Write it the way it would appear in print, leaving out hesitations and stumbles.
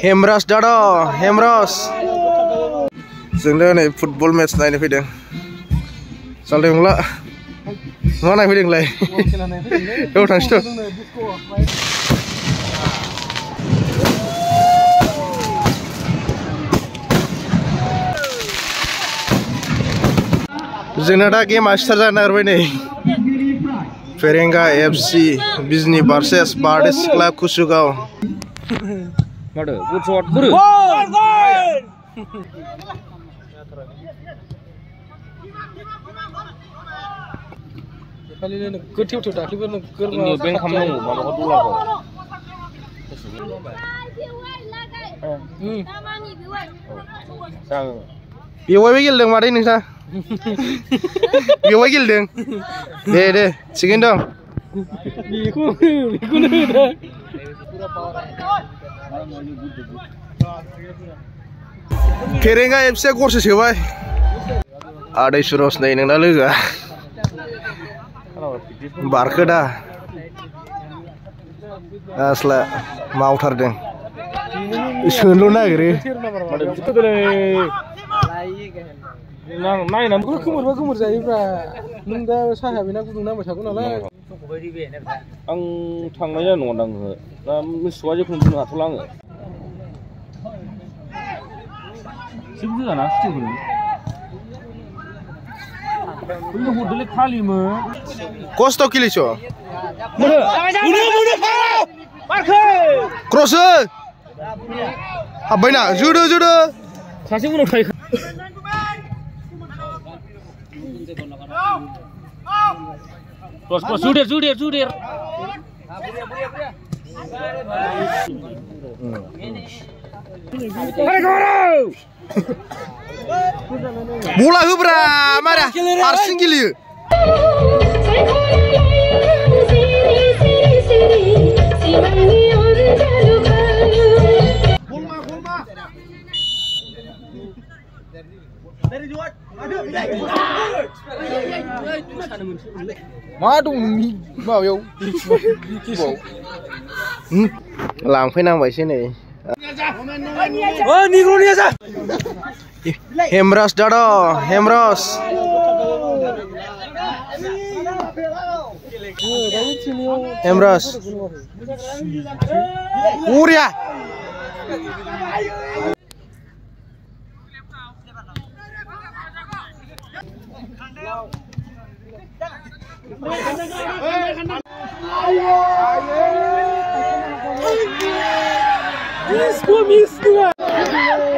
हेमराज दादा हेमराज जोंनो नै फुटबल मेच नायनो फैदों सालथे मुला मा नायफैदोंलाय औ थांसैथ' जोंना दा गेमा स्टार्ट जानो नागिरबाय नै फेरेंगा एफसि बिजनी भार्सेस बारदै सिख्ला कुसुगाव बेवहायबो गेलेदों मादै नोंसा बेवहाय गेलेदों दे थिगैनो दं फेरेंगा एफसिया गरसे सोबाय आदै सुरज नै नोंना लोगोआ बारखो दा आसला मावथारदों सोनल' नागिरो नायनानै खोमोरबा खोमोर जायोब्रा नों दा साहाया बेना गुदुं नांबाय थागौ नालाय आं थांनाय जानाय नङा आङो दा मिसुआ जेखुनु बुंनो हाथ'ला आङो जेबो होआना सुटिंखौनो बैनो हरदोलै खालिमोन खस्थ' किलिस' क्रस हाबबायना जोदो सासे उनाव थायो जुदेर bola होब्रा मारा हारसिं गेलेयो मा दं नोंनि माबायाव लांफैनांबायसो नै हेमराज दादा हेमराज उरिया Miss